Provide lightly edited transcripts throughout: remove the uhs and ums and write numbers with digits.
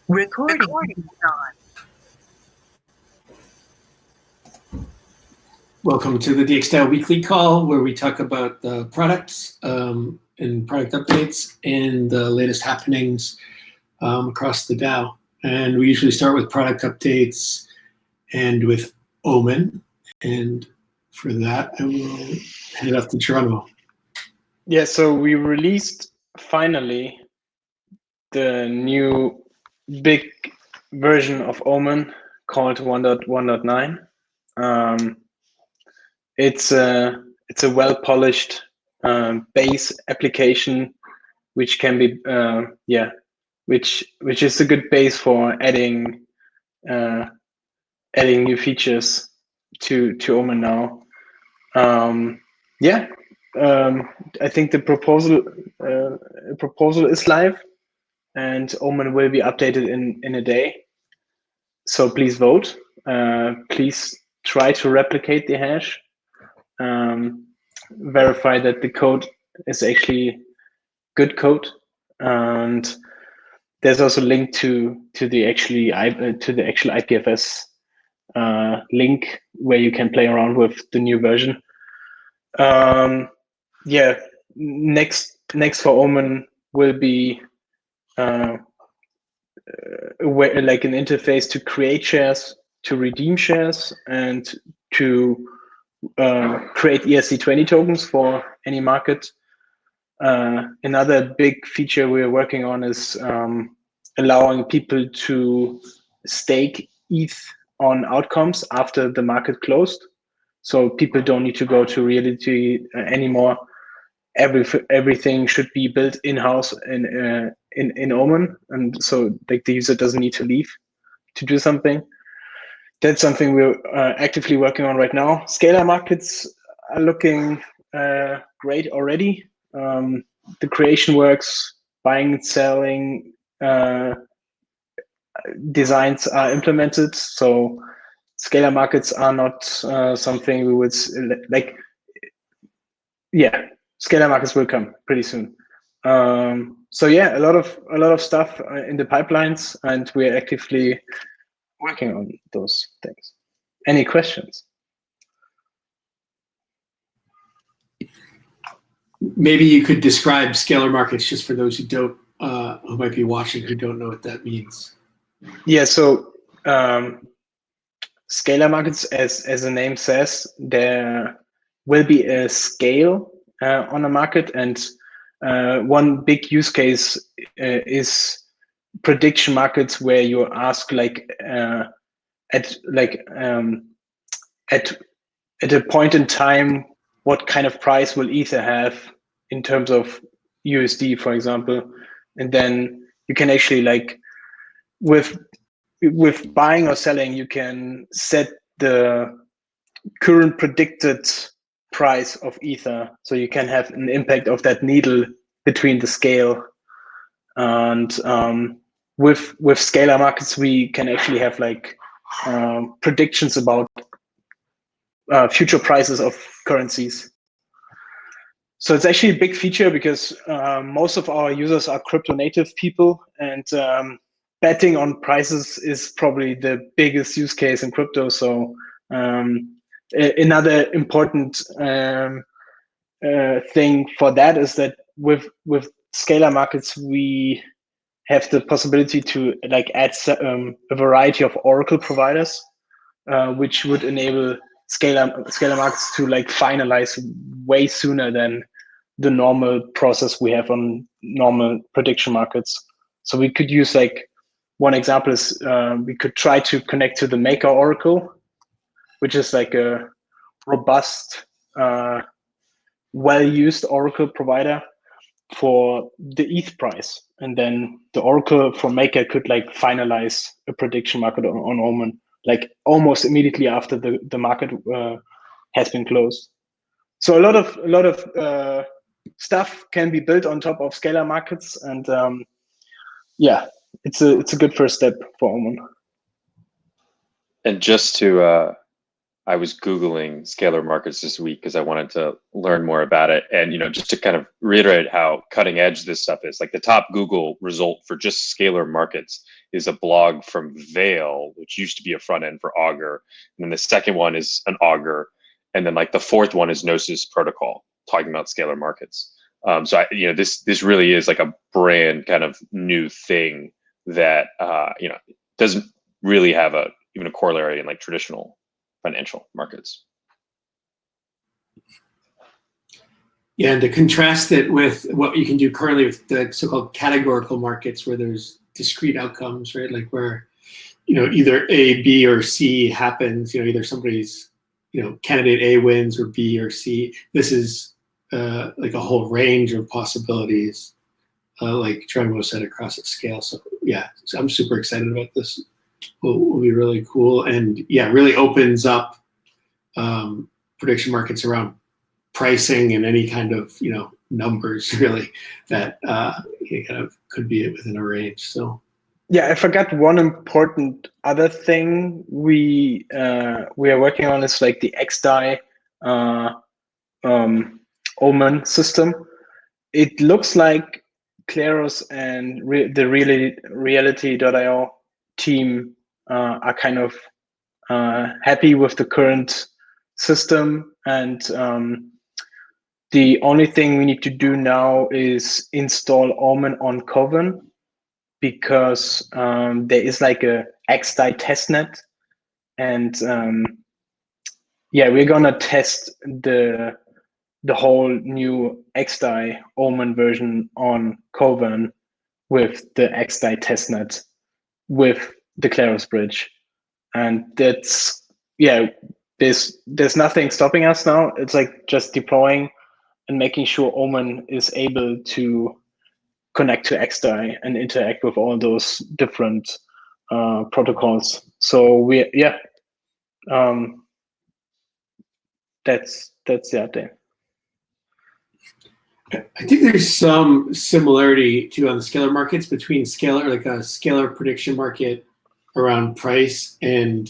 Recording on. Welcome to the DXdao weekly call, where we talk about the products and product updates and the latest happenings across the DAO. And we usually start with product updates and with Omen. And for that, I will hand it off to Geronimo. Yeah, so we released finally the new big version of Omen called 1.1.9. It's a well-polished base application, which can be which is a good base for adding new features to Omen now. I think the proposal is live, and Omen will be updated in a day. So please vote. Please try to replicate the hash. Verify that the code is actually good code, and there's also a link to the actual IPFS link where you can play around with the new version. Next for Omen will be like an interface to create shares, to redeem shares, and to create ERC20 tokens for any market. Another big feature we're working on is allowing people to stake ETH on outcomes after the market closed. So people don't need to go to Reality anymore. Everything should be built in-house in Omen, and so like the user doesn't need to leave to do something. That's something we're actively working on right now. Scalar Markets are looking great already. The creation works, buying and selling designs are implemented. So Scalar Markets are not something we would like. Yeah, Scalar Markets will come pretty soon. So yeah, a lot of stuff in the pipelines, and we're actively working on those things. Any questions? Maybe you could describe Scalar Markets just for those who don't, who might be watching, who don't know what that means. Yeah, so Scalar Markets, as the name says, there will be a scale on a market, and one big use case is prediction markets, where you ask at a point in time, what kind of price will Ether have in terms of USD, for example, and then you can actually with buying or selling, you can set the current predicted price of Ether, so you can have an impact of that needle between the scale. And with Scalar Markets, we can actually have predictions about future prices of currencies. So it's actually a big feature because most of our users are crypto native people, and betting on prices is probably the biggest use case in crypto. So another important thing for that is that with Scalar Markets, we have the possibility to add a variety of Oracle providers, which would enable Scalar Markets to finalize way sooner than the normal process we have on normal prediction markets. So we could use one example is we could try to connect to the Maker Oracle, which is a robust, well-used Oracle provider for the ETH price, and then the Oracle from Maker could finalize a prediction market on Omen almost immediately after the market has been closed. So a lot of stuff can be built on top of Scalar Markets, and it's a good first step for Omen. And just to I was Googling Scalar Markets this week because I wanted to learn more about it. And, just to kind of reiterate how cutting edge this stuff is, like the top Google result for just Scalar Markets is a blog from Veil, which used to be a front end for Augur. And then the second one is an Augur. And then like the fourth one is Gnosis Protocol, talking about Scalar Markets. So this really is like a brand kind of new thing that, doesn't really have even a corollary in like traditional financial markets. Yeah, and to contrast it with what you can do currently with the so-called categorical markets, where there's discrete outcomes, right? Like where, either A, B, or C happens. Either somebody's, candidate A wins or B or C. This is like a whole range of possibilities, like Geronimo said, across a scale. So yeah, so I'm super excited about this. Will be really cool, and yeah, really opens up prediction markets around pricing and any kind of numbers really that kind of could be within a range. So yeah, I forgot one important other thing we are working on is like the DXdao Omen system. It looks like Claros and the Reality.io team are kind of happy with the current system, and the only thing we need to do now is install Omen on Coven, because there is like a DXdao testnet, and yeah, we're gonna test the whole new DXdao Omen version on Coven with the DXdao testnet with the Claros bridge, and that's there's nothing stopping us now. It's like just deploying and making sure Omen is able to connect to DXdao and interact with all those different protocols. So that's the update. I think there's some similarity too on the scalar markets between scalar, like a scalar prediction market around price and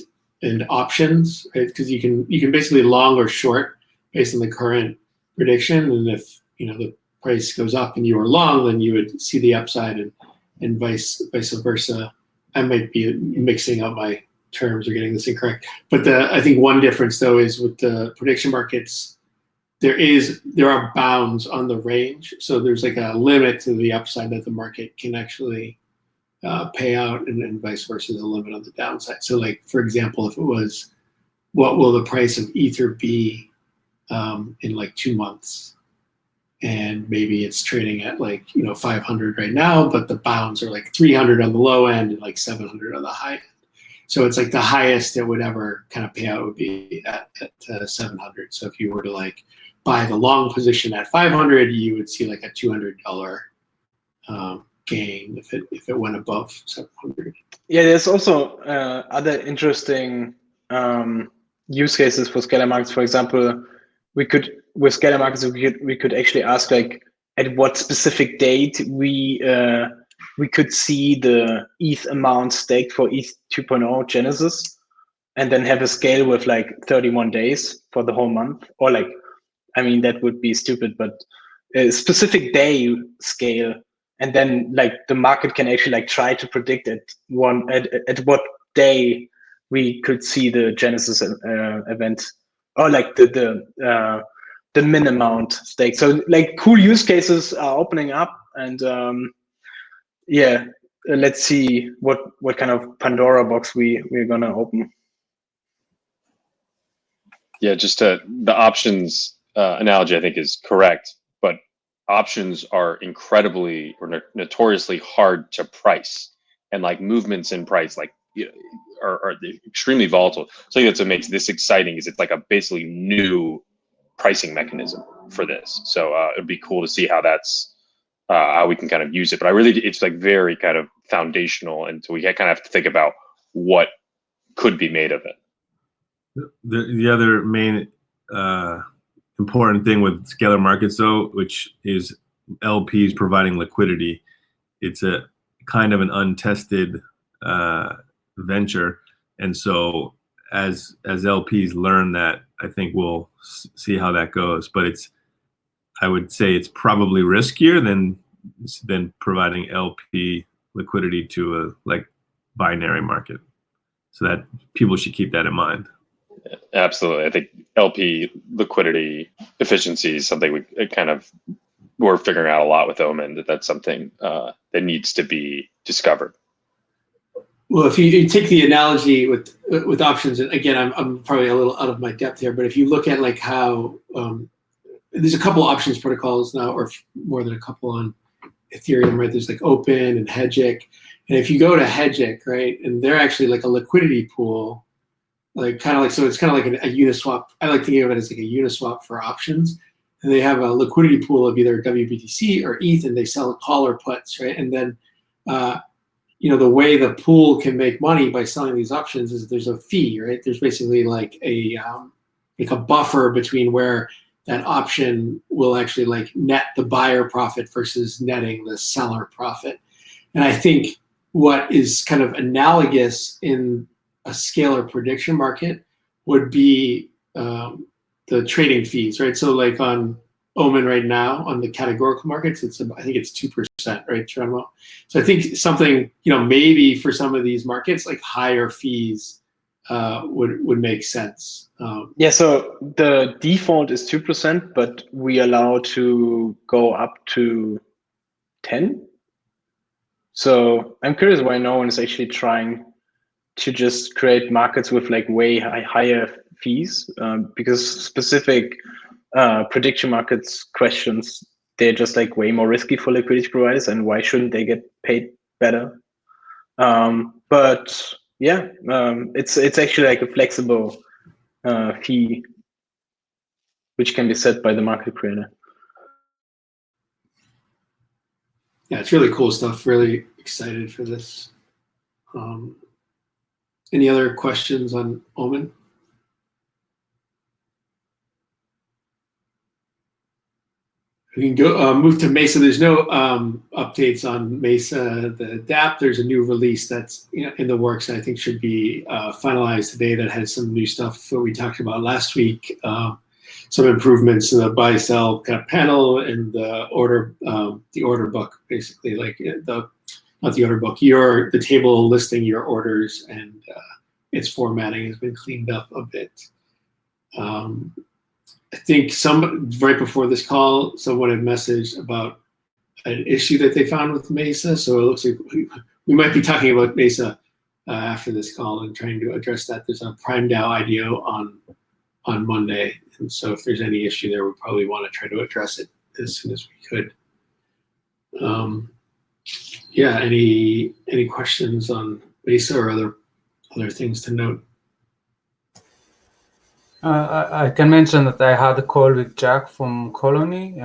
options, right? Because you can basically long or short based on the current prediction, and if the price goes up and you are long, then you would see the upside, and vice versa. I might be mixing up my terms or getting this incorrect, but I think one difference though is with the prediction markets, there are bounds on the range, so there's like a limit to the upside that the market can actually pay out, and vice versa, the limit on the downside. So like, for example, if it was, what will the price of Ether be in like 2 months? And maybe it's trading at like 500 right now, but the bounds are like 300 on the low end and like 700 on the high end. So it's like the highest it would ever kind of pay out would be at 700. So if you were to like buy the long position at 500, you would see like a $200 gain if it went above 700. Yeah, there's also other interesting use cases for Scalar Markets. For example, with Scalar Markets we could actually ask like at what specific date we could see the ETH amount staked for ETH 2.0 Genesis, and then have a scale with like 31 days for the whole month, or like, I mean, that would be stupid, but a specific day scale, and then like the market can actually like try to predict at what day we could see the Genesis event, or like the min amount stake. So like cool use cases are opening up, and yeah, let's see what kind of Pandora box we're gonna open. Yeah, just the options analogy I think is correct, but options are incredibly or notoriously hard to price, and like movements in price like are extremely volatile. So I think that's what makes this exciting, is it's like a basically new pricing mechanism for this. So it'd be cool to see how that's how we can kind of use it. But it's like very kind of foundational, and so we kind of have to think about what could be made of it. The other main important thing with Scalar Markets, though, which is LPs providing liquidity, it's a kind of an untested venture, and so as LPs learn that, I think we'll see how that goes. But I would say it's probably riskier than providing LP liquidity to a like binary market. So that people should keep that in mind. Absolutely. I think LP liquidity efficiency is something we're figuring out a lot with Omen, that's something that needs to be discovered. Well, if you take the analogy with options, and again, I'm probably a little out of my depth here, but if you look at like how there's a couple options protocols now, or more than a couple on Ethereum, right? There's like Open and Hedgic, and if you go to Hedgic, right, and they're actually like a liquidity pool, like kind of like, so it's kind of like a Uniswap. I like thinking of it as like a Uniswap for options, and they have a liquidity pool of either WBTC or ETH, and they sell call or puts, right? And then the way the pool can make money by selling these options is there's a fee, right? There's basically like a buffer between where that option will actually like net the buyer profit versus netting the seller profit. And I think what is kind of analogous in a scalar prediction market would be the trading fees, right? So like on Omen right now on the categorical markets, I think it's 2%, right, Geronimo? So I think something, maybe for some of these markets, like higher fees would make sense. Yeah, so the default is 2%, but we allow to go up to 10. So I'm curious why no one is actually trying to just create markets with like way higher fees, because specific prediction markets questions, they're just like way more risky for liquidity providers, and why shouldn't they get paid better? But yeah, it's actually like a flexible fee which can be set by the market creator. Yeah, it's really cool stuff. Really excited for this. Any other questions on Omen? We can go move to Mesa. There's no updates on Mesa, the DApp. There's a new release that's in the works that I think should be finalized today that has some new stuff that we talked about last week. Some improvements in the buy sell kind of panel and the order book, basically, like not the order book, the table listing your orders, and its formatting has been cleaned up a bit. I think right before this call, someone had messaged about an issue that they found with Mesa. So it looks like we might be talking about Mesa after this call and trying to address that. There's a Prime DAO IDO on Monday. And so if there's any issue there, we probably want to try to address it as soon as we could. Yeah, any questions on Mesa or other things to note? I can mention that I had a call with Jack from Colony.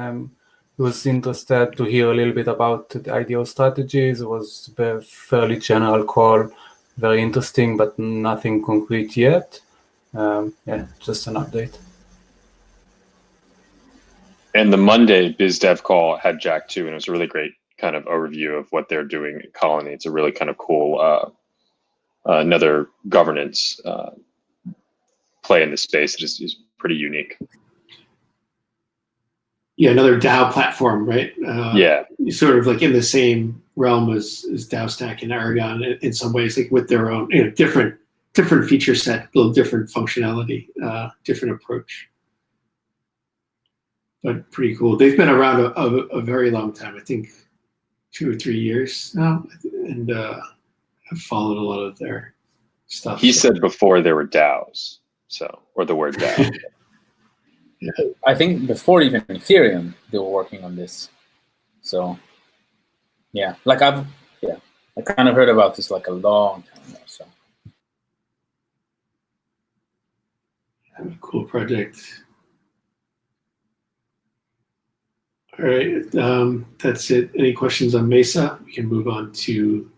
He was interested to hear a little bit about the IDO strategies. It was a fairly general call, very interesting, but nothing concrete yet. Yeah, just an update. And the Monday BizDev call had Jack too, and it was a really great kind of overview of what they're doing at Colony. It's a really kind of cool, another governance play in the space that is pretty unique. Yeah, another DAO platform, right? Yeah. Sort of like in the same realm as DAOstack and Aragon in some ways, like with their own different feature set, a little different functionality, different approach. But pretty cool. They've been around a very long time, I think 2 or 3 years now, and have followed a lot of their stuff. He said before there were DAOs, or the word DAO. Yeah. I think before even Ethereum, they were working on this. So, yeah, I kind of heard about this like a long time ago. So, Cool project. All right, that's it. Any questions on Mesa? We can move on to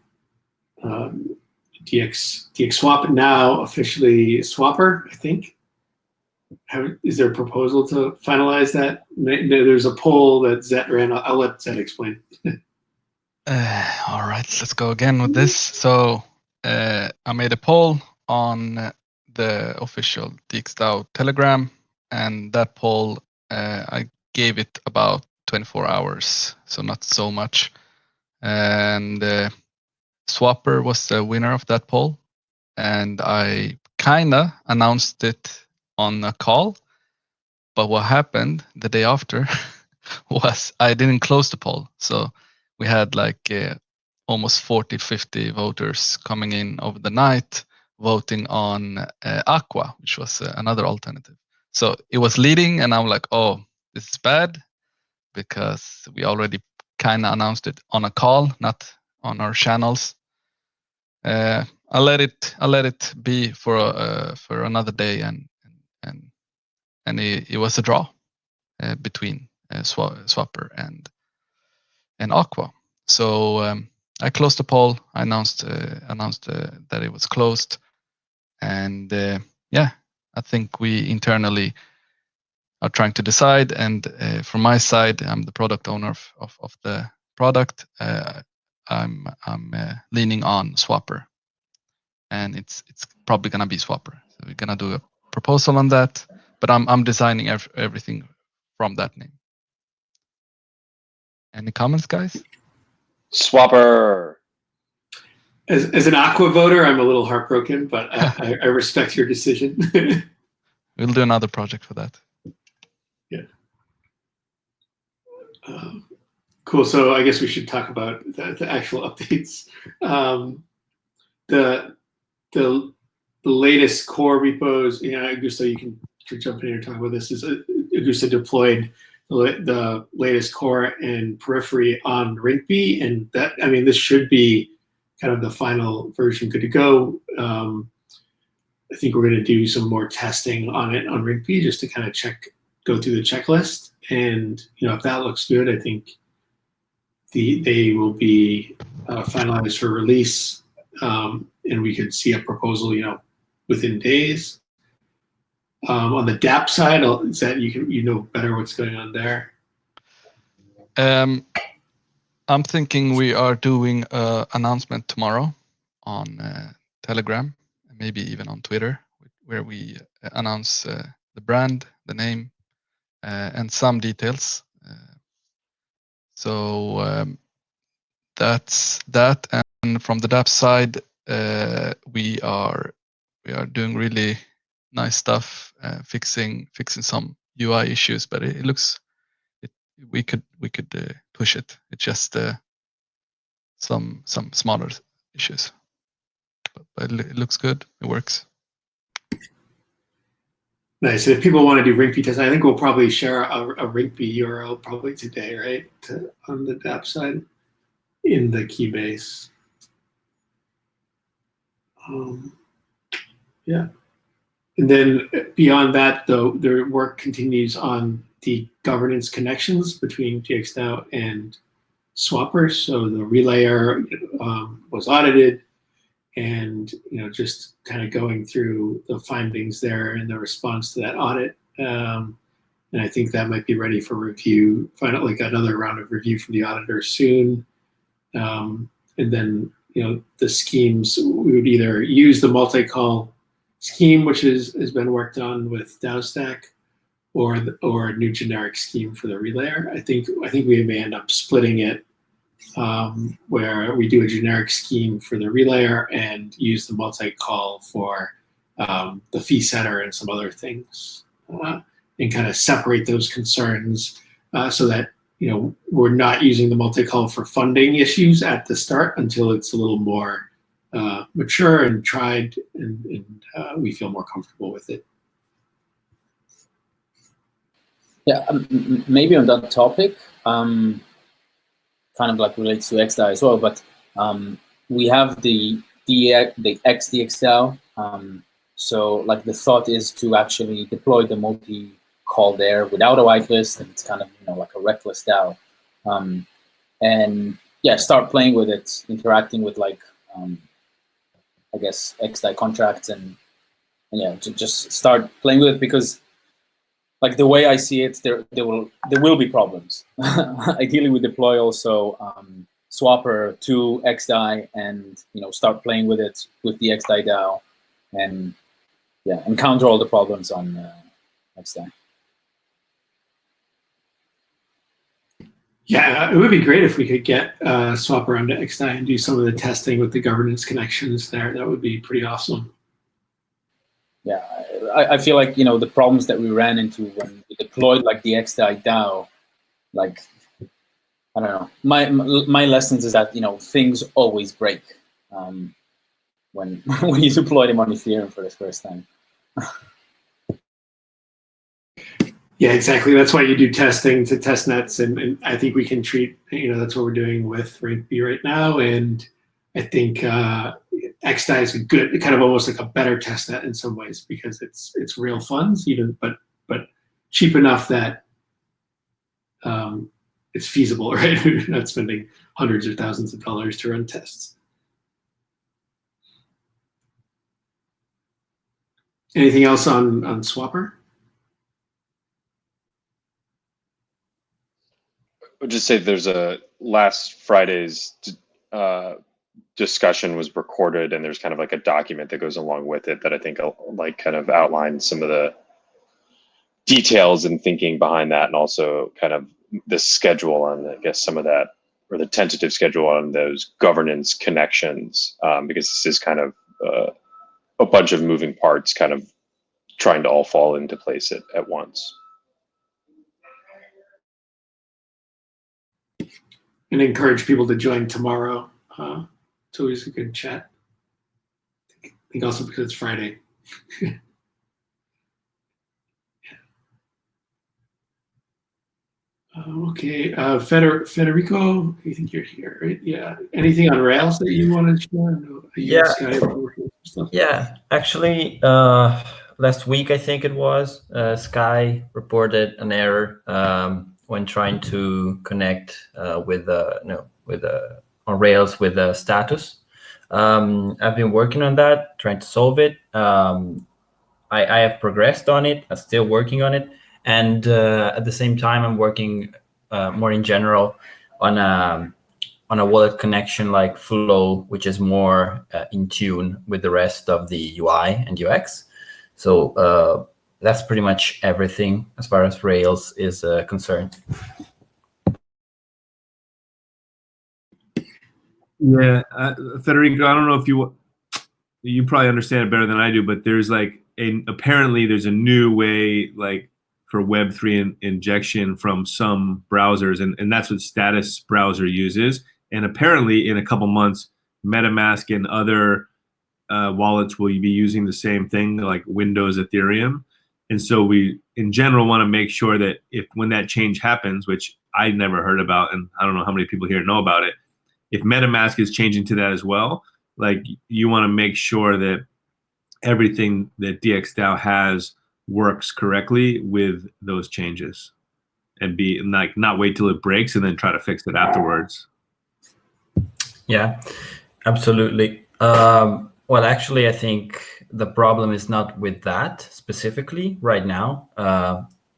DXSwap, now officially Swapper, I think. Is there a proposal to finalize that? There's a poll that Zet ran. I'll let Zet explain. All right, let's go again with this. So I made a poll on the official DXdao Telegram, and that poll I gave it about 24 hours, so not so much. And Swapper was the winner of that poll, and I kinda announced it on a call. But what happened the day after was I didn't close the poll. So we had like almost 40, 50 voters coming in over the night voting on Aqua, which was another alternative. So it was leading, and I'm like, oh, this is bad, because we already kind of announced it on a call, not on our channels. I let it be for another day, and it was a draw between Swapper and Aqua. So I closed the poll. I announced that it was closed, and yeah, I think we internally are trying to decide. And from my side, I'm the product owner of the product. I'm leaning on Swapper, and it's probably gonna be Swapper. So we're gonna do a proposal on that, but I'm designing everything from that name. Any comments, guys? Swapper. As an Aqua voter, I'm a little heartbroken, but I respect your decision. We'll do another project for that. Yeah. Cool. So I guess we should talk about the actual updates. The latest core repos, Augusto, you can jump in here and talk about this. Is Augusto deployed the latest core and periphery on Rinkeby, and that, I mean, this should be kind of the final version good to go. I think we're going to do some more testing on it on Rinkeby just to kind of go through the checklist, and if that looks good, I think they will be finalized for release, and we could see a proposal, within days. On the DApp side, is that you know better what's going on there? I'm thinking we are doing an announcement tomorrow on Telegram, maybe even on Twitter, where we announce the brand, the name, and some details. So that's that. And from the DApp side, we are doing really nice stuff, fixing some UI issues, but it looks we could push it. It's just some smaller issues, but it looks good. It works. Nice. And if people want to do Rinkeby tests, I think we'll probably share a Rinkeby URL probably today, right? On the DApp side in the Keybase. Yeah. And then beyond that, though, their work continues on the governance connections between DXdao and Swapper. So the relayer was audited, and just kind of going through the findings there and the response to that audit. And I think that might be ready for review, like another round of review from the auditor soon. And then the schemes, we would either use the multi-call scheme, which has been worked on with DAOstack, or a new generic scheme for the relayer. I think we may end up splitting it, where we do a generic scheme for the relayer and use the multi-call for the fee setter and some other things, and kind of separate those concerns so that we're not using the multi-call for funding issues at the start until it's a little more mature and tried, and we feel more comfortable with it. Yeah, maybe on that topic, kind of like relates to XDAO as well, but we have the DXdao. So like the thought is to actually deploy the multi-call there without a whitelist, and it's kind of like a reckless DAO. And yeah, start playing with it, interacting with like I guess XDAO contracts, and yeah, to just start playing with it, because like the way I see it, there will be problems. Ideally, we deploy also Swapper to XDAO and start playing with it with the XDAO DAO, and yeah, encounter all the problems on DXdao. Yeah, it would be great if we could get Swapper onto DXdao and do some of the testing with the governance connections there. That would be pretty awesome. Yeah, I feel like, you know, the problems that we ran into when we deployed like the DXdao, like, I don't know. My lessons is that, you know, things always break when when you deploy them on Ethereum for the first time. Yeah, exactly. That's why you do testing to test nets, and I think we can treat, you know, that's what we're doing with RankB right now, and I think DXdao is a good, kind of almost like a better test net in some ways because it's real funds, even but cheap enough that it's feasible, right? We're not spending hundreds or thousands of dollars to run tests. Anything else on Swapper? I would just say there's a last Friday's discussion was recorded, and there's kind of like a document that goes along with it that I think like kind of outlines some of the details and thinking behind that, and also kind of the schedule on, I guess, some of that, or the tentative schedule on those governance connections, because this is kind of a bunch of moving parts kind of trying to all fall into place at once. And encourage people to join tomorrow. It's always a good chat. I think also because it's Friday. Okay, Federico, I think you're here, right? Yeah. Anything on Rails that you want to share? Yeah, actually, last week I think it was, Sky reported an error when trying to connect on Rails with a status. I've been working on that, trying to solve it. I have progressed on it. I'm still working on it, and at the same time, I'm working more in general on a wallet connection like Flow, which is more in tune with the rest of the UI and UX. So that's pretty much everything as far as Rails is concerned. Yeah, Federico, I don't know if you probably understand it better than I do, but there's like apparently there's a new way like for Web3 injection from some browsers, and that's what Status browser uses. And apparently in a couple months, MetaMask and other wallets will be using the same thing, like Windows Ethereum. And so we, in general, want to make sure that when that change happens, which I never heard about, and I don't know how many people here know about it, if MetaMask is changing to that as well, like you want to make sure that everything that DXdao has works correctly with those changes, and be like not wait till it breaks and then try to fix it afterwards. Yeah, absolutely. Well, actually, I think the problem is not with that specifically right now.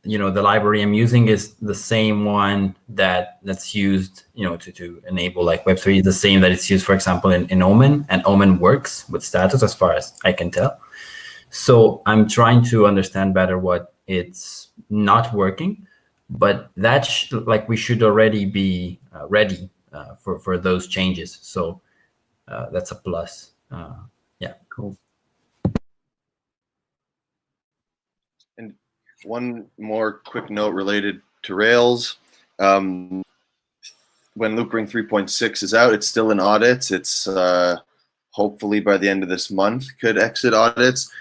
The library I'm using is the same one that's used, to enable like Web3, the same that it's used, for example, in Omen, and Omen works with Status as far as I can tell. So I'm trying to understand better what it's not working, but that we should already be ready for those changes. So that's a plus. Yeah, cool. And one more quick note related to Rails. When Loopring 3.6 is out, it's still in audits. It's hopefully by the end of this month could exit audits.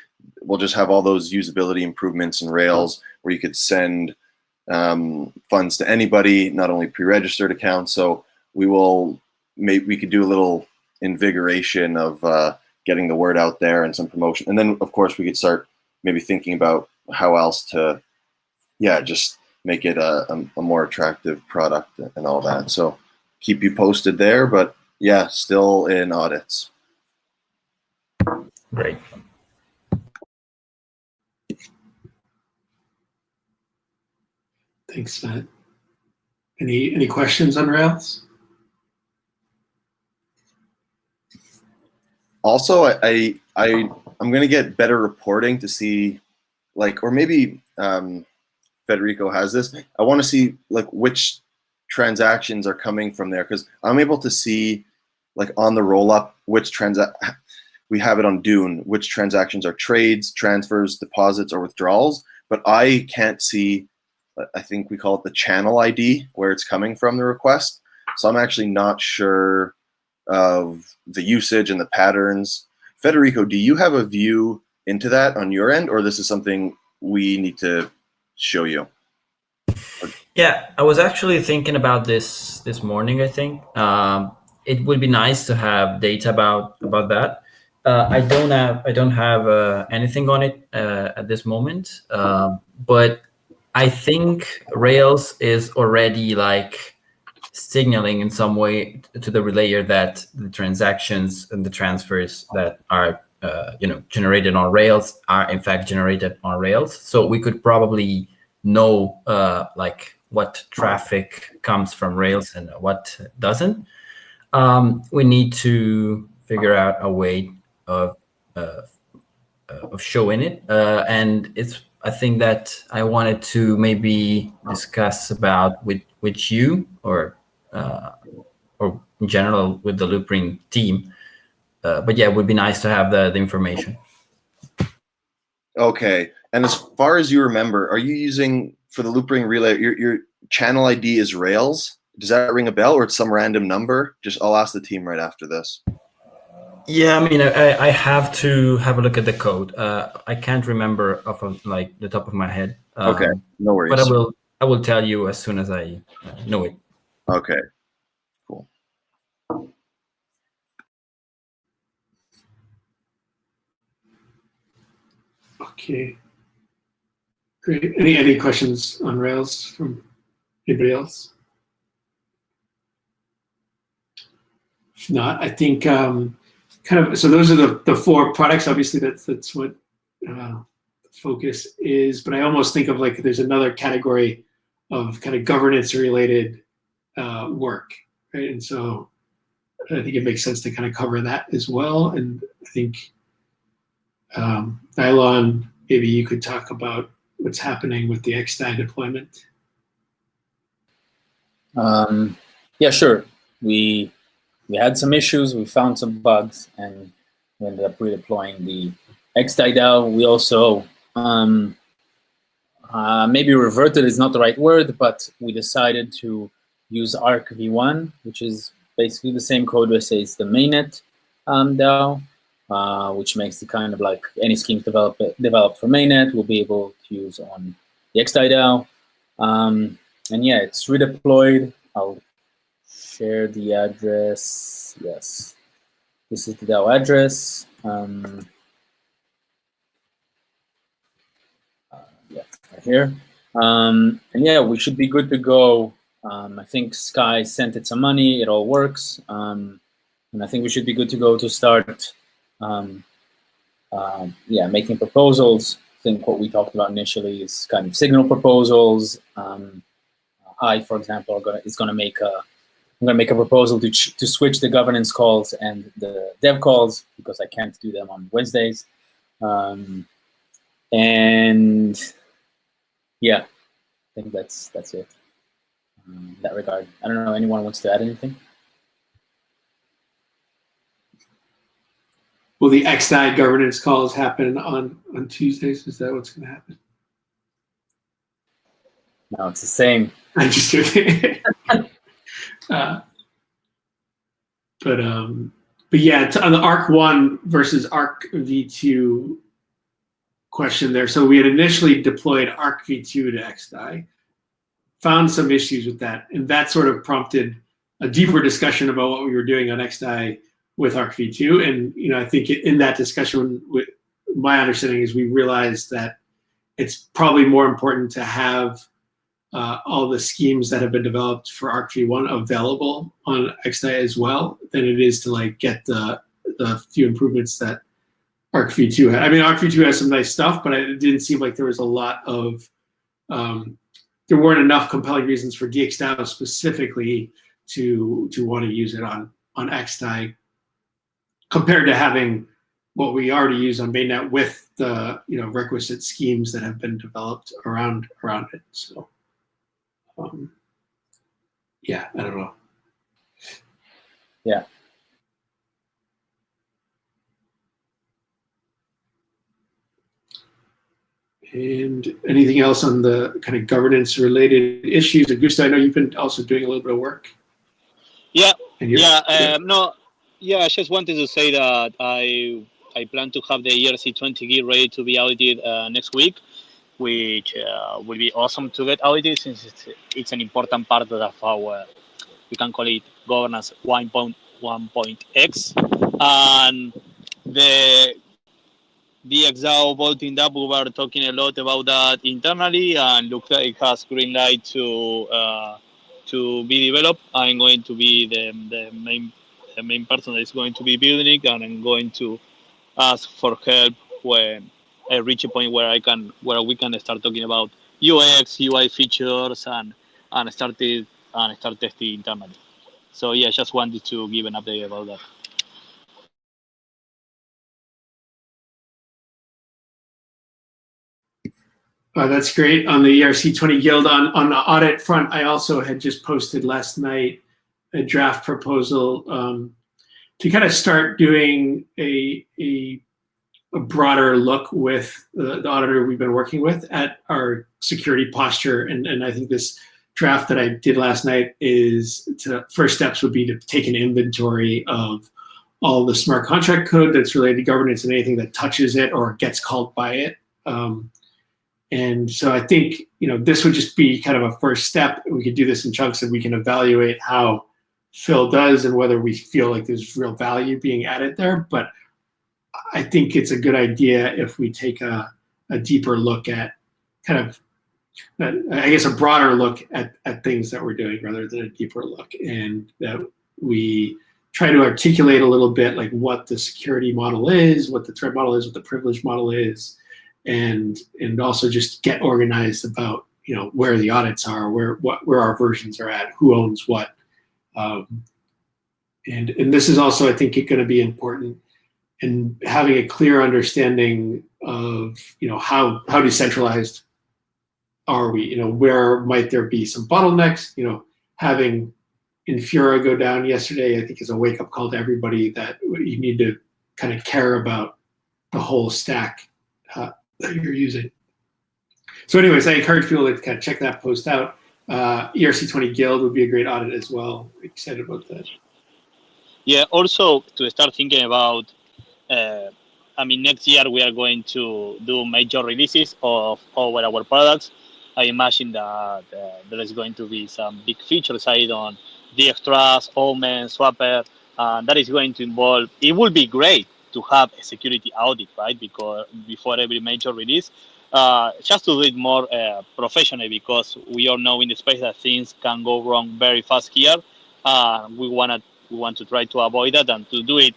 We'll just have all those usability improvements in Rails where you could send funds to anybody, not only pre-registered accounts. So we could do a little invigoration of getting the word out there and some promotion. And then, of course, we could start maybe thinking about how else to, just make it a more attractive product and all that. So keep you posted there, but yeah, still in audits. Great. Thanks, Matt. Any questions on Rails? Also, I'm I'm going to get better reporting to see, like, or maybe Federico has this. I want to see like which transactions are coming from there, because I'm able to see like on the roll up which we have it on Dune, which transactions are trades, transfers, deposits, or withdrawals, but I can't see, I think we call it the channel ID, where it's coming from, the request. So I'm actually not sure of the usage and the patterns. Federico, do you have a view into that on your end, or this is something we need to show you? Yeah, I was actually thinking about this morning. I think it would be nice to have data about that. I don't have anything on it at this moment, but I think Rails is already like signaling in some way to the relayer that the transactions and the transfers that are generated on Rails are in fact generated on Rails. So we could probably know like what traffic comes from Rails and what doesn't. We need to figure out a way of showing it, and I think that I wanted to maybe discuss about with you or in general with the Loopring team. But yeah, it would be nice to have the information. Okay. And as far as you remember, are you using, for the Loopring relay, your channel ID is Rails? Does that ring a bell, or it's some random number? I'll ask the team right after this. Yeah, I mean, I have to have a look at the code. I can't remember off of like the top of my head. Okay, no worries. But I will tell you as soon as I know it. Okay, cool. Okay, great. Any questions on Rails from anybody else? If not, I think so those are the 4 products. Obviously, that's what the focus is. But I almost think of like there's another category of kind of governance related work, right? And so I think it makes sense to kind of cover that as well. And I think Nylon, maybe you could talk about what's happening with the XDAI deployment. Yeah, sure. We had some issues, we found some bugs, and we ended up redeploying the DXdao. We also maybe reverted is not the right word, but we decided to use arcv1, which is basically the same code base as the mainnet DAO, which makes it kind of like any schemes developed for mainnet we'll be able to use on the DXdao. And yeah, it's redeployed. I'll share the address. Yes, this is the DAO address. Yeah, right here. And yeah, we should be good to go. I think Sky sent it some money. It all works. And I think we should be good to go to start yeah, making proposals. I think what we talked about initially is kind of signal proposals. I, for example, is going to make a proposal to switch the governance calls and the dev calls, because I can't do them on Wednesdays. And yeah, I think that's it in that regard. I don't know, anyone wants to add anything? Will the XDAI governance calls happen on Tuesdays? Is that what's going to happen? No, it's the same. I'm just kidding. But yeah, on the ARC1 versus ARC-v2 question there. So we had initially deployed ARC-v2 to XDAI, found some issues with that, and that sort of prompted a deeper discussion about what we were doing on XDAI with ARC-v2. And I think in that discussion, my understanding is we realized that it's probably more important to have all the schemes that have been developed for ARC-v1 available on XDAI as well than it is to like get the few improvements that ARC-v2 had. I mean, ARC-v2 has some nice stuff, but it didn't seem like there was a lot of there weren't enough compelling reasons for DXdao specifically to want to use it on XDAI, compared to having what we already use on mainnet with the requisite schemes that have been developed around it. So yeah, I don't know. Yeah. And anything else on the kind of governance related issues? Augusto, I know you've been also doing a little bit of work. Yeah, yeah. No, yeah. I just wanted to say that I plan to have the ERC20 Git ready to be audited next week, which will be awesome to get audited since it's an important part of our, we can call it governance 1.x, and the DXdao voting up, we were talking a lot about that internally, and looks like it has green light to be developed. I'm going to be the main person that is going to be building it, and I'm going to ask for help when I reach a point where we can start talking about UX, UI features, and start testing internally. So yeah, just wanted to give an update about that. That's great. On the ERC20 Guild, on the audit front, I also had just posted last night a draft proposal to kind of start doing a broader look with the auditor we've been working with at our security posture. And I think this draft that I did last night first steps would be to take an inventory of all the smart contract code that's related to governance and anything that touches it or gets called by it. And so I think, this would just be kind of a first step. We could do this in chunks and we can evaluate how Phil does and whether we feel like there's real value being added there. But I think it's a good idea if we take a deeper look at kind of, I guess, a broader look at things that we're doing rather than a deeper look, and that we try to articulate a little bit like what the security model is, what the threat model is, what the privilege model is, and also just get organized about where the audits are, where our versions are at, who owns what, and this is also, I think, going to be important in having a clear understanding of how decentralized are we, where might there be some bottlenecks. Having Infura go down yesterday, I think, is a wake-up call to everybody that you need to kind of care about the whole stack that you're using. So anyways, I encourage people to kind of check that post out. ERC20 Guild would be a great audit as well. Excited about that. Yeah, also to start thinking about, next year we are going to do major releases of all our products. I imagine that there is going to be some big features side on DXdao, Omen, Swapper, and that is going to involve, it would be great to have a security audit, right? Because before every major release, just to do it more professionally, because we all know in the space that things can go wrong very fast here. We want to try to avoid that and to do it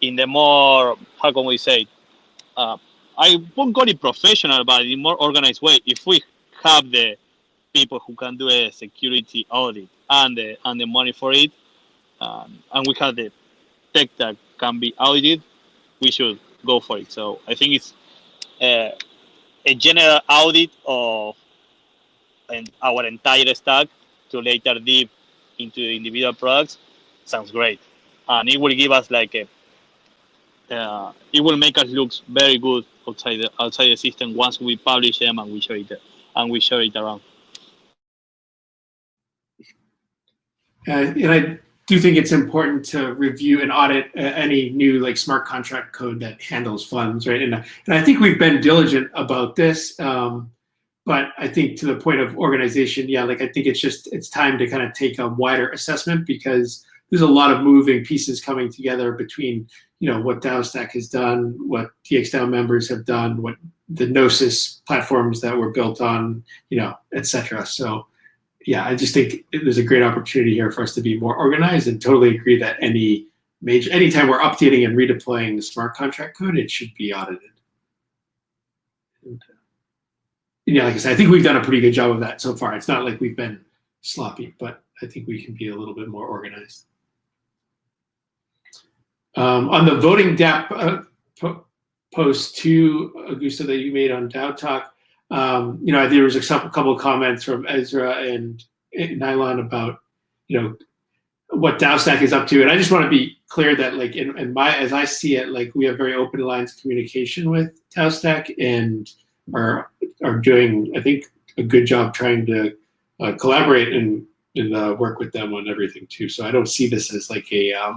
in the more, how can we say, I won't call it professional, but in a more organized way. If we have the people who can do a security audit and the money for it, and we have the tech that can be audited, we should go for it. So I think it's a general audit of our entire stack to later deep into individual products sounds great, and it will give us like it will make us look very good outside the system once we publish them and we share it around. And I do think it's important to review and audit any new like smart contract code that handles funds, right? And I think we've been diligent about this, but I think to the point of organization, I think it's time to kind of take a wider assessment, because there's a lot of moving pieces coming together between what DAOstack has done, what DXdao members have done, what the Gnosis platforms that were built on, et cetera. So I just think there's a great opportunity here for us to be more organized, and totally agree that anytime we're updating and redeploying the smart contract code, it should be audited. And, like I said, I think we've done a pretty good job of that so far. It's not like we've been sloppy, but I think we can be a little bit more organized. On the voting DApp, post to Augusto that you made on DAO Talk. There was a couple of comments from Ezra and Nylon about, what DAOstack is up to, and I just want to be clear that, like, as I see it, like, we have very open lines of communication with DAOstack and are doing, I think, a good job trying to collaborate and work with them on everything too. So I don't see this as like a, I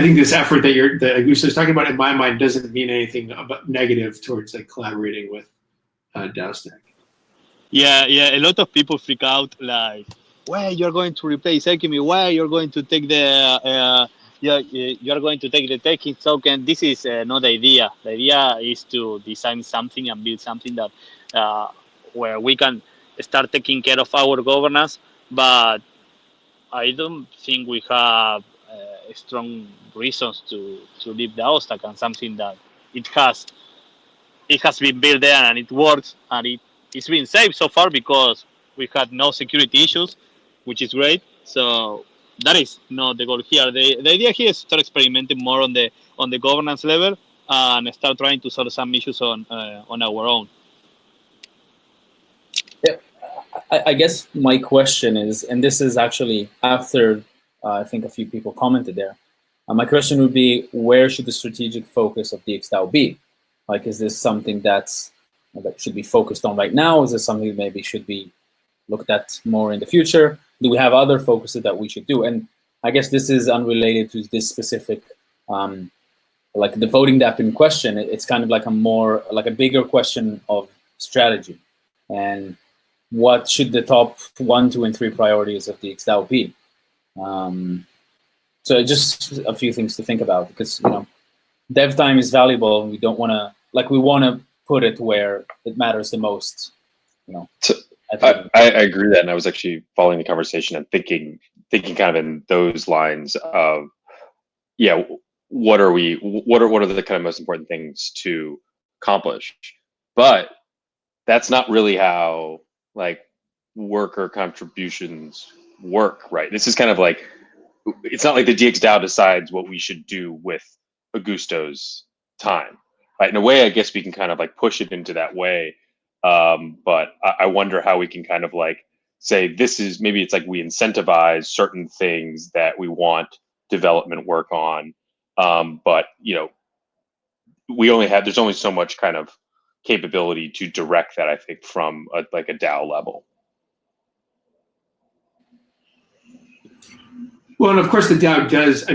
think this effort that Augusto is talking about, in my mind, doesn't mean anything about negative towards like collaborating with DAOstack. Yeah, a lot of people freak out, like, why you're going to replace Alchemy? Why you're going to take the you're going to take the taking token? This is not the idea. The idea is to design something and build something that where we can start taking care of our governance. But I don't think we have strong reasons to leave the DAOstack and something that it has been built there and it works and it's been safe so far because we had no security issues, which is great. So that is not the goal here. The idea here is to start experimenting more on the governance level and start trying to solve some issues on our own. Yeah, I guess my question is, and this is actually after I think a few people commented there. My question would be, where should the strategic focus of DXdao be? Like, is this something that should be focused on right now? Is this something that maybe should be looked at more in the future? Do we have other focuses that we should do? And I guess this is unrelated to this specific, like the voting DApp in question. It's kind of like a bigger question of strategy. And what should the top 1, 2, and 3 priorities of DXdao be? So just a few things to think about, because dev time is valuable, and we don't want to, like, we want to put it where it matters the most. So I agree with that, and I was actually following the conversation and thinking kind of in those lines of, what are the kind of most important things to accomplish? But that's not really how like worker contributions work, right? This is kind of like, it's not like the DXdao decides what we should do with Augusto's time, right? In a way, I guess we can kind of like push it into that way. But I wonder how we can kind of like say, maybe it's like we incentivize certain things that we want development work on. But there's only so much kind of capability to direct that, I think, from a DAO level. Well, and of course the DAO does,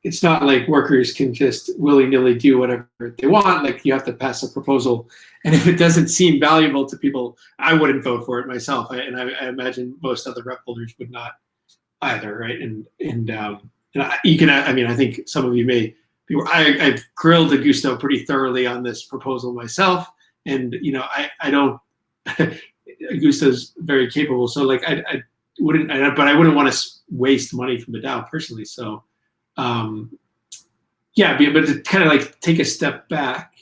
it's not like workers can just willy-nilly do whatever they want. Like, you have to pass a proposal, and if it doesn't seem valuable to people, I wouldn't vote for it myself. I imagine most other rep holders would not either, right? And you can, I think some of you may be, I've grilled Augusto pretty thoroughly on this proposal myself, and I don't, Augusto's very capable, so like I wouldn't want to waste money from the DAO personally. So but to kind of like take a step back,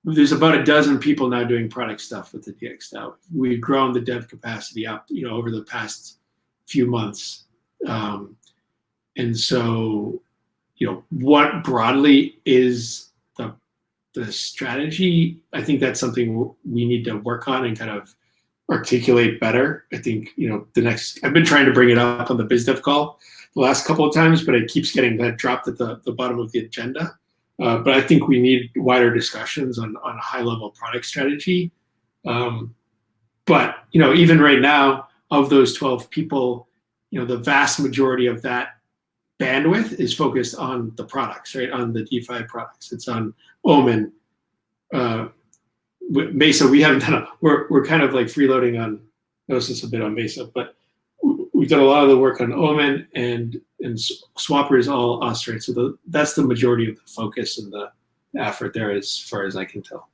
there's about a dozen people now doing product stuff with the DXdao. We've grown the dev capacity up, over the past few months. And so, what broadly is the strategy? I think that's something we need to work on and kind of articulate better. I think, I've been trying to bring it up on the BizDev call the last couple of times, but it keeps getting dropped at the bottom of the agenda. But I think we need wider discussions on a high-level product strategy. But even right now, of those 12 people, the vast majority of that bandwidth is focused on the products, right? On the DeFi products. It's on Omen. Mesa, we haven't done we're kind of like freeloading on Gnosis a bit on Mesa, but we've done a lot of the work on Omen, and Swapper is all us, right? So that's the majority of the focus and the effort there, as far as I can tell.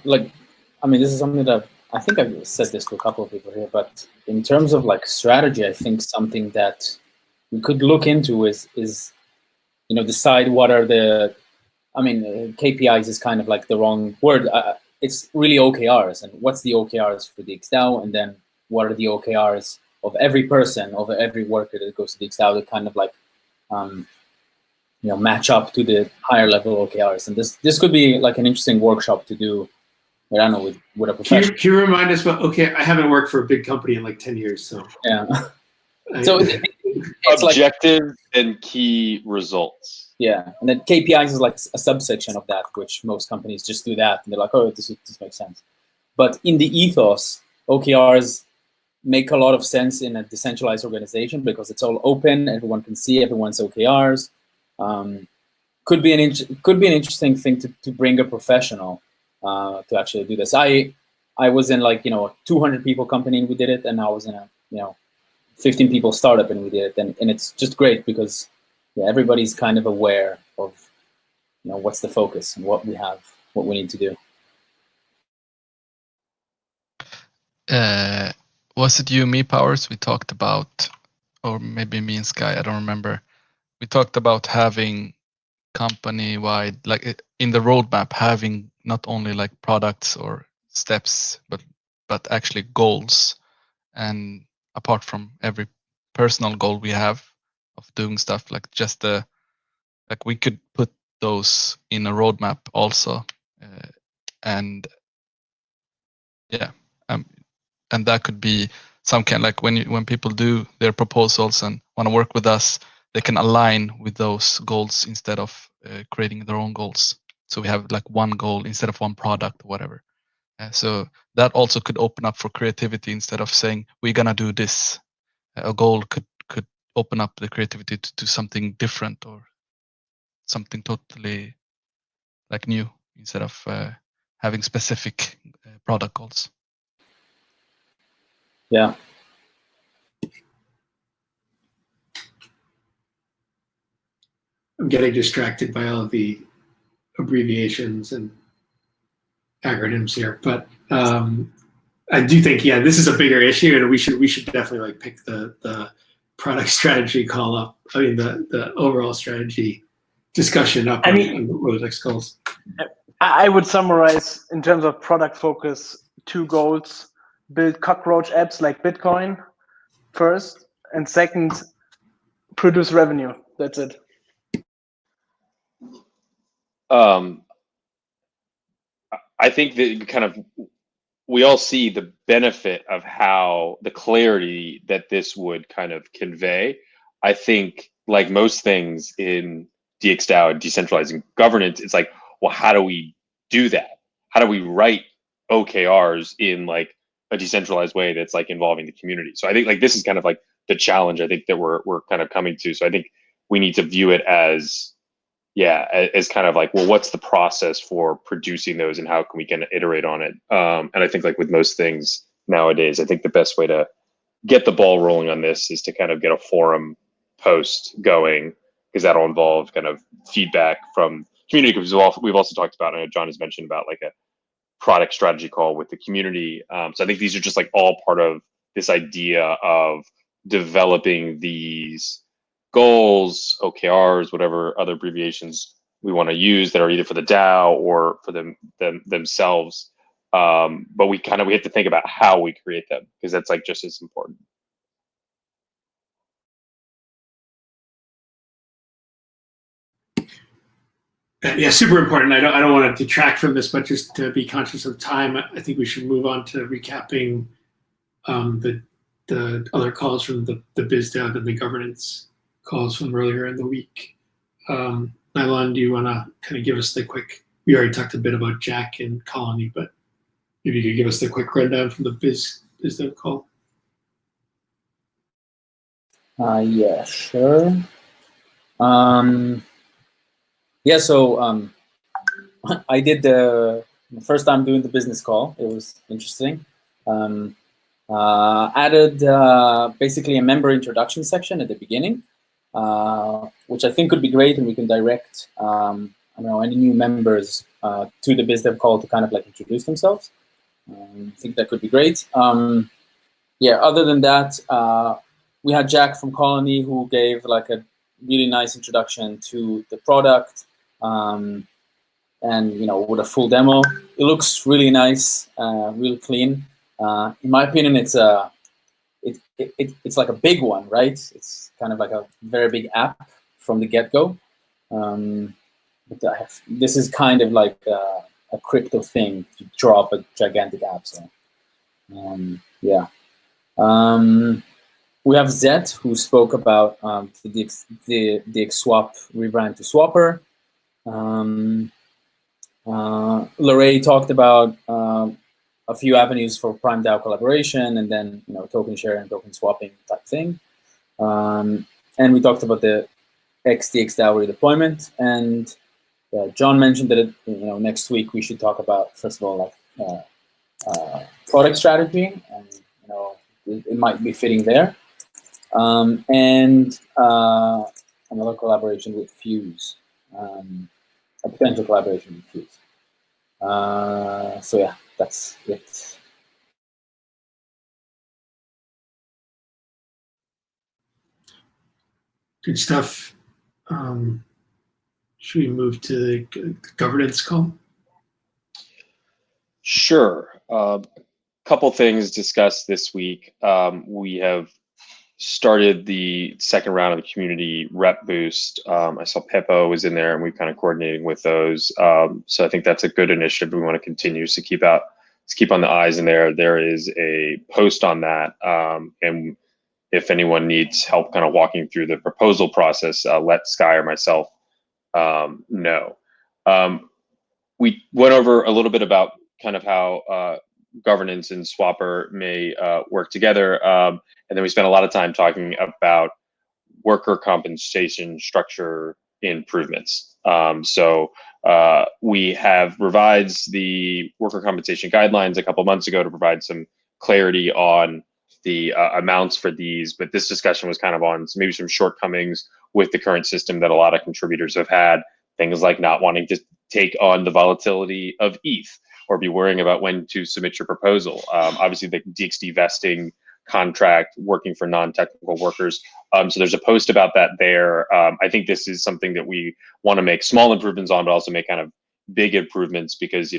This is something that I think I've said this to a couple of people here, but in terms of like strategy, I think something that we could look into is decide what are the, KPIs is kind of like the wrong word. It's really OKRs, and what's the OKRs for DXdao, and then what are the OKRs every person, of every worker that goes to DXdao to kind of like match up to the higher level OKRs. And this could be like an interesting workshop to do. I don't know, with a professional. Can you remind us what? Okay, I haven't worked for a big company in like 10 years, so yeah. So it's objectives and key results. Yeah, and then KPIs is like a subsection of that, which most companies just do that, and they're like, oh, this makes sense. But in the ethos, OKRs make a lot of sense in a decentralized organization because it's all open, everyone can see everyone's OKRs. Could be an interesting thing to bring a professional to actually do this. I was in like a 200 people company and we did it, and I was in a 15 people startup and we did it, and it's just great because everybody's kind of aware of what's the focus and what we need to do. Was it you, me, Powers? We talked about, or maybe me and Sky, I don't remember. We talked about having company-wide, like in the roadmap, having not only like products or steps, but actually goals. And apart from every personal goal we have of doing stuff, like just like we could put those in a roadmap also, and that could be some kind, like when people do their proposals and want to work with us, they can align with those goals instead of creating their own goals. So we have like one goal instead of one product or whatever. So that also could open up for creativity instead of saying we're gonna do this. A goal could open up the creativity to do something different or something totally like new instead of having specific product goals. Yeah. I'm getting distracted by all of the abbreviations and acronyms here, but I do think this is a bigger issue, and we should definitely like pick the product strategy call up. I mean the overall strategy discussion up on Rolodex calls. I would summarize in terms of product focus 2 goals: build cockroach apps like Bitcoin first, and second, produce revenue. That's it. I think that we all see the benefit of how the clarity that this would kind of convey. I think like most things in DXdao and decentralizing governance, it's like, well, how do we do that? How do we write OKRs in like a decentralized way that's like involving the community? So I think like this is kind of like the challenge I think that we're kind of coming to. So I think we need to view it as kind of like, well, what's the process for producing those and how can we kind of iterate on it? And I think like with most things nowadays, I think the best way to get the ball rolling on this is to kind of get a forum post going, because that'll involve kind of feedback from community. Because we've also talked about, I know John has mentioned about like a product strategy call with the community. So I think these are just like all part of this idea of developing these goals, OKRs, whatever other abbreviations we want to use that are either for the DAO or for themselves. But we have to think about how we create them, because that's like just as important. Yeah, super important. I don't want to detract from this, but just to be conscious of time, I think we should move on to recapping the other calls from the BizDev and the governance calls from earlier in the week. Nylon, do you want to kind of give us the quick? We already talked a bit about Jack and Colony, but maybe you could give us the quick rundown from the BizDev call. Yeah, sure. So I did the first time doing the business call. It was interesting. Added basically a member introduction section at the beginning, which I think could be great, and we can direct any new members to the BizDev call to kind of like introduce themselves. I think that could be great. Other than that, we had Jack from Colony who gave like a really nice introduction to the product, and with a full demo. It looks really nice, really clean. In my opinion, it it's like a big one, right? It's kind of like a very big app from the get-go. But this is kind of like a crypto thing to draw up a gigantic app. So yeah. We have Zed, who spoke about the DXSwap rebrand to Swapper. Lorray talked about a few avenues for Prime DAO collaboration, and then token sharing and token swapping type thing. And we talked about the DXdao redeployment, and John mentioned that next week we should talk about, first of all, like product strategy, and it might be fitting there, and another collaboration with Fuse, a potential collaboration with Fuse. So yeah, that's it. Good stuff. Should we move to the governance call? Sure. Couple things discussed this week. We have started the second round of the community rep boost. I saw Peppo was in there, and we're kind of coordinating with those. So I think that's a good initiative. We want to continue to keep on the eyes in there. There is a post on that, and if anyone needs help kind of walking through the proposal process, let Sky or myself know. We went over a little bit about kind of how governance and Swapper may work together. And then we spent a lot of time talking about worker compensation structure improvements. So we have revised the worker compensation guidelines a couple months ago to provide some clarity on the amounts for these, but this discussion was kind of on maybe some shortcomings with the current system that a lot of contributors have had, things like not wanting to take on the volatility of ETH or be worrying about when to submit your proposal. Obviously, the DXD vesting contract, working for non-technical workers. So there's a post about that there. I think this is something that we want to make small improvements on, but also make kind of big improvements, because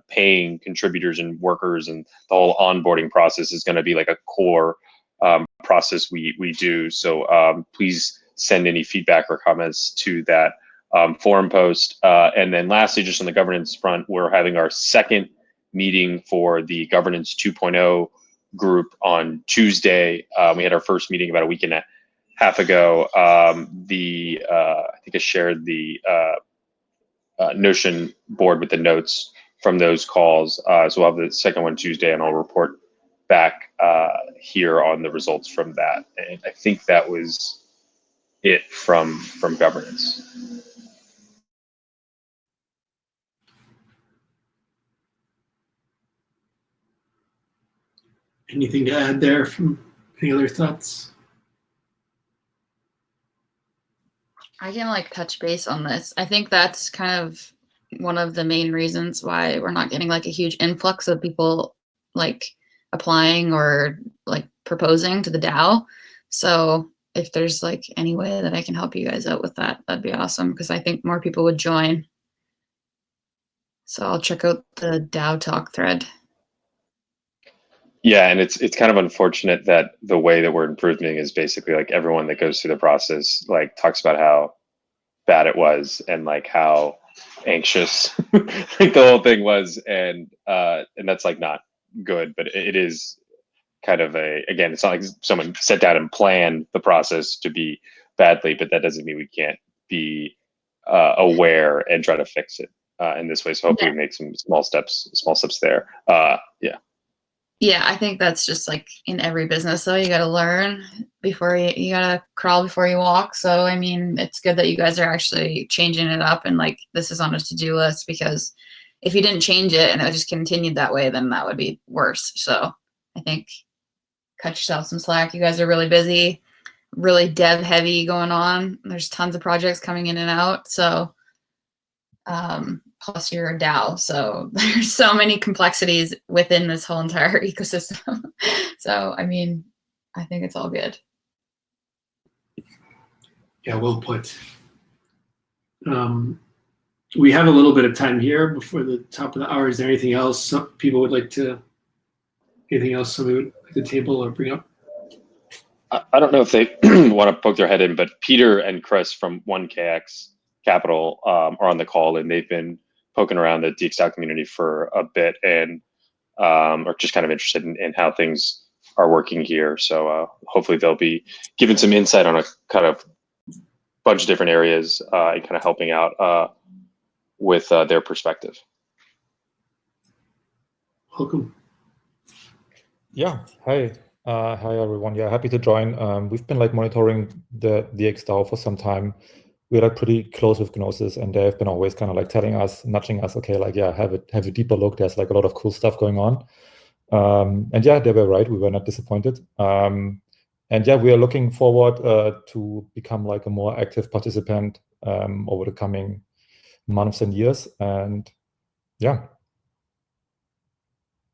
paying contributors and workers and the whole onboarding process is going to be like a core process we do. So please send any feedback or comments to that forum post. And then lastly, just on the governance front, we're having our second meeting for the governance 2.0 group on Tuesday. We had our first meeting about a week and a half ago. I think I shared the Notion board with the notes from those calls. So we'll have the second one Tuesday, and I'll report back here on the results from that. And I think that was it from governance. Anything to add there from any other thoughts? I can touch base on this. I think that's kind of one of the main reasons why we're not getting a huge influx of people applying or proposing to the DAO. So if there's any way that I can help you guys out with that, that'd be awesome, because I think more people would join. So I'll check out the DAO talk thread. Yeah, and it's kind of unfortunate that the way that we're improving is basically everyone that goes through the process talks about how bad it was and how anxious the whole thing was, and that's not good. But it is kind of again, it's not like someone sat down and planned the process to be badly, but that doesn't mean we can't be aware and try to fix it in this way. So hopefully we make some small steps there. Yeah. Yeah, I think that's just in every business, though. You got to learn before you got to crawl before you walk. So, I mean, it's good that you guys are actually changing it up, and this is on a to-do list, because if you didn't change it and it just continued that way, then that would be worse. So I think cut yourself some slack. You guys are really busy, really dev heavy going on. There's tons of projects coming in and out. So, plus you're a DAO, so there's so many complexities within this whole entire ecosystem. So, I mean, I think it's all good. Yeah, well put. We have a little bit of time here before the top of the hour. Is there anything else somebody would like to table or bring up? I don't know if they want to poke their head in, but Peter and Chris from 1KX Capital are on the call, and they've been poking around the DXdao community for a bit, and are just kind of interested in how things are working here. So hopefully they'll be giving some insight on a kind of bunch of different areas and kind of helping out with their perspective. Welcome. Yeah. Hi. Hi everyone. Yeah, happy to join. We've been like monitoring the DXdao for some time. We're like pretty close with Gnosis, and they've been always kind of like telling us, nudging us, okay, like yeah, have a deeper look. There's like a lot of cool stuff going on. And yeah, they were right. We were not disappointed. And yeah, we are looking forward to become like a more active participant over the coming months and years. And yeah,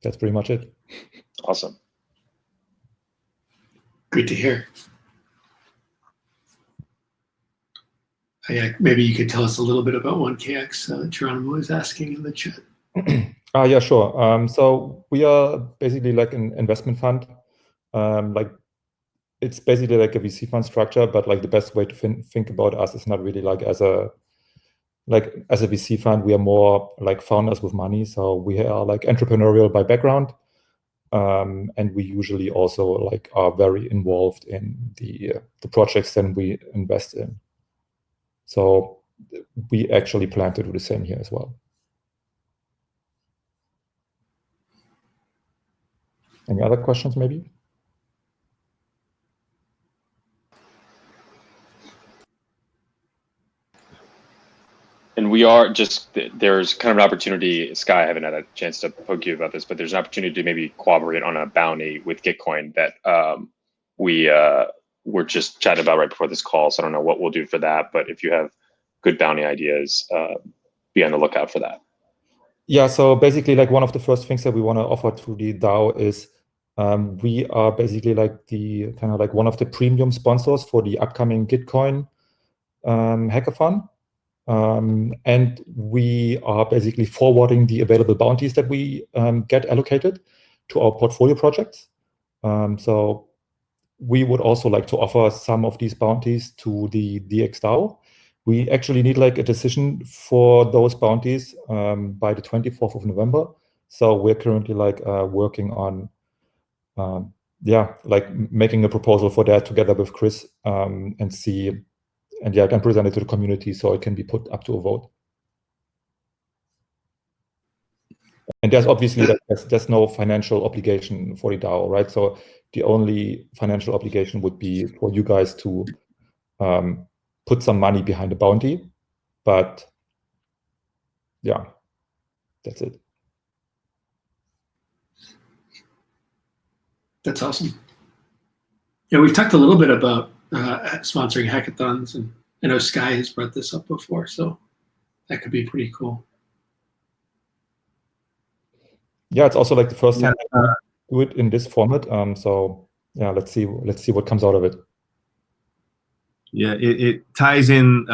that's pretty much it. Awesome. Great to hear. Yeah, maybe you could tell us a little bit about 1KX. Geronimo is asking in the chat. Yeah, sure. So we are basically like an investment fund. Like it's basically like a VC fund structure, but like the best way to think about us is not really like as a VC fund. We are more like founders with money. So we are like entrepreneurial by background. And we usually also like are very involved in the projects that we invest in. So we actually plan to do the same here as well. Any other questions maybe? And we are just, there's kind of an opportunity, Sky, I haven't had a chance to poke you about this, but there's an opportunity to maybe cooperate on a bounty with Gitcoin that we were just chatting about right before this call. So I don't know what we'll do for that, but if you have good bounty ideas, be on the lookout for that. Yeah, so basically like one of the first things that we want to offer to the DAO is we are basically like the kind of like one of the premium sponsors for the upcoming Gitcoin hackathon. And we are basically forwarding the available bounties that we get allocated to our portfolio projects. So we would also like to offer some of these bounties to the DXdao. We actually need like a decision for those bounties by the 24th of November. So we're currently like working on, like making a proposal for that together with Chris and see, and yeah, then present it to the community so it can be put up to a vote. And there's obviously there's no financial obligation for the DAO, right? So the only financial obligation would be for you guys to put some money behind the bounty, but yeah, that's it. That's awesome. Yeah, we've talked a little bit about sponsoring hackathons, and I know Sky has brought this up before, so that could be pretty cool. Yeah, it's also like the first time we do it in this format. So yeah, let's see what comes out of it. Yeah, it ties in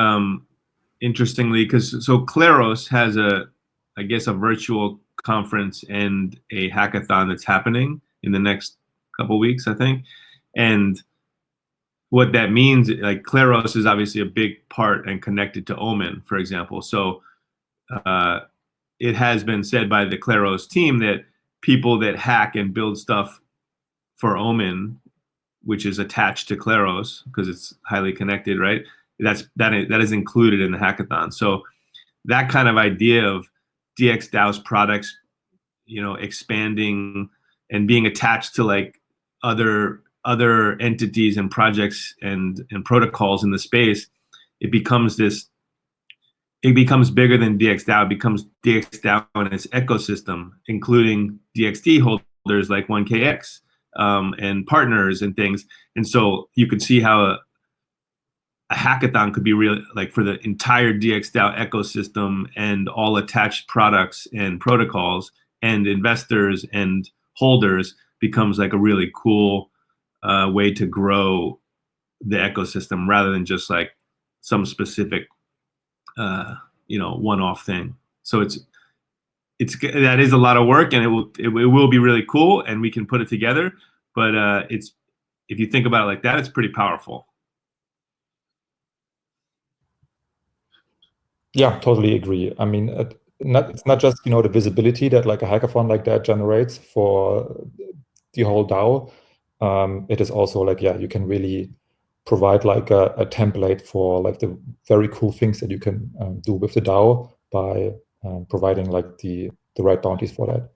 interestingly because so Claros has I guess a virtual conference and a hackathon that's happening in the next couple weeks, I think. And what that means, like Claros is obviously a big part and connected to Omen, for example. So it has been said by the Claros team that people that hack and build stuff for Omen, which is attached to Claros because it's highly connected, right? That is included in the hackathon. So that kind of idea of DXDAO's products, expanding and being attached to like other entities and projects and protocols in the space, it becomes bigger than DXdao. It becomes DXdao and its ecosystem, including DXD holders like 1KX and partners and things. And so you could see how a hackathon could be really like for the entire DXdao ecosystem and all attached products and protocols and investors and holders becomes like a really cool way to grow the ecosystem rather than just like some specific one-off thing. So that is a lot of work, and it will be really cool, and we can put it together. But if you think about it like that, it's pretty powerful. Yeah, totally agree. I mean, it's not just the visibility that like a hackathon like that generates for the whole DAO. It is also like, yeah, you can really provide like a template for like the very cool things that you can do with the DAO by providing like the right bounties for that.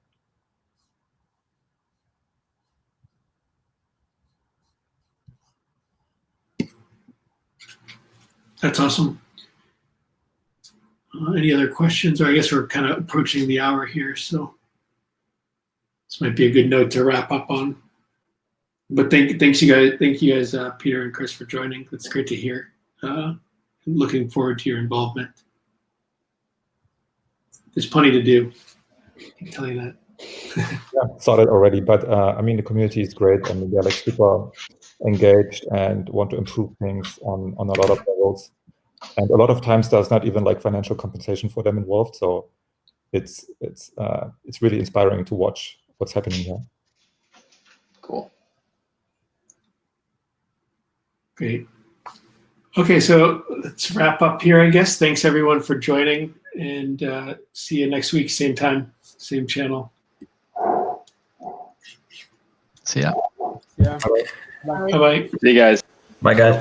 That's awesome. Any other questions? Or I guess we're kind of approaching the hour here, so this might be a good note to wrap up on. But thank you guys, Peter and Chris, for joining. That's great to hear. Looking forward to your involvement. There's plenty to do. I can tell you that. Yeah, saw that already, but I mean, the community is great. I mean, they're like super engaged and want to improve things on a lot of levels. And a lot of times there's not even like financial compensation for them involved. So it's really inspiring to watch what's happening here. Cool. Great. Okay, so let's wrap up here, I guess. Thanks everyone for joining, and see you next week, same time, same channel. See ya. Yeah. Bye-bye. See you guys. Bye, guys.